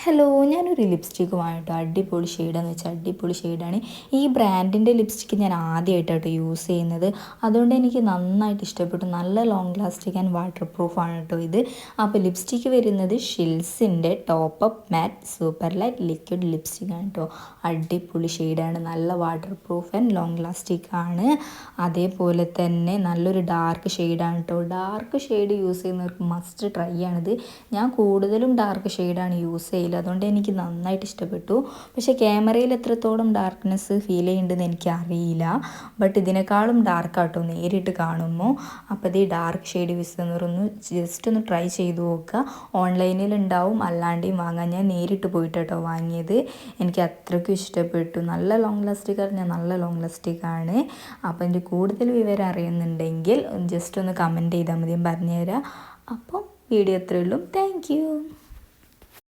Hello, ഞാനൊരു lipstick വാങ്ങിട്ടോ. അടിപൊളി ഷെയ്ഡാന്ന് വെച്ചാൽ അടിപൊളി ഷെയ്ഡാണ്. ഈ ബ്രാൻഡിൻ്റെ ലിപ്സ്റ്റിക്ക് ഞാൻ ആദ്യമായിട്ടാണ് യൂസ് ചെയ്യുന്നത്. അതുകൊണ്ട് എനിക്ക് നന്നായിട്ട് ഇഷ്ടപ്പെട്ടു. നല്ല ലോങ് ലാസ്റ്റിക് ആൻഡ് വാട്ടർ പ്രൂഫാണ് കേട്ടോ ഇത്. അപ്പോൾ ലിപ്സ്റ്റിക്ക് വരുന്നത് ഷിൽസിൻ്റെ ടോപ്പ് അപ്പ് മാറ്റ് സൂപ്പർ ലൈറ്റ് ലിക്വിഡ് ലിപ്സ്റ്റിക് ആണ് കേട്ടോ. അടിപൊളി ഷെയ്ഡാണ്. നല്ല വാട്ടർ പ്രൂഫ് ആൻഡ് ലോങ് ലാസ്റ്റിക് ആണ്. അതേപോലെ തന്നെ നല്ലൊരു ഡാർക്ക് ഷെയ്ഡാണ് കേട്ടോ. ഡാർക്ക് ഷെയ്ഡ് യൂസ് ചെയ്യുന്നവർക്ക് മസ്റ്റ് ട്രൈ ആണിത്. ഞാൻ കൂടുതലും ഡാർക്ക് ഷെയ്ഡാണ് യൂസ് ചെയ്യുന്നത്. അതുകൊണ്ട് എനിക്ക് നന്നായിട്ട് ഇഷ്ടപ്പെട്ടു. പക്ഷേ ക്യാമറയിൽ എത്രത്തോളം ഡാർക്ക്നെസ് ഫീൽ ചെയ്യുന്നുണ്ടെന്ന് എനിക്കറിയില്ല. ബട്ട് ഇതിനേക്കാളും ഡാർക്കാട്ടോ നേരിട്ട് കാണുമ്പോൾ. അപ്പോൾ ഇത് ഡാർക്ക് ഷെയ്ഡ് യൂസ് ചെയ്യുന്നവരൊന്ന് ജസ്റ്റ് ഒന്ന് ട്രൈ ചെയ്ത് നോക്കുക. ഓൺലൈനിൽ ഉണ്ടാവും, അല്ലാണ്ടെയും വാങ്ങാൻ. ഞാൻ നേരിട്ട് പോയിട്ടോ വാങ്ങിയത്. എനിക്ക് അത്രയ്ക്കും ഇഷ്ടപ്പെട്ടു. നല്ല ലോങ് ലാസ്റ്റിക് ആണ്. നല്ല ലോങ് ലാസ്റ്റിക് ആണ്. അപ്പോൾ എൻ്റെ കൂടുതൽ വിവരം അറിയുന്നുണ്ടെങ്കിൽ ജസ്റ്റ് ഒന്ന് കമൻറ്റ് ചെയ്താൽ മതി, ഞാൻ പറഞ്ഞുതരാം. അപ്പോൾ വീഡിയോ അത്രയേ ഉള്ളൂ. Thank you.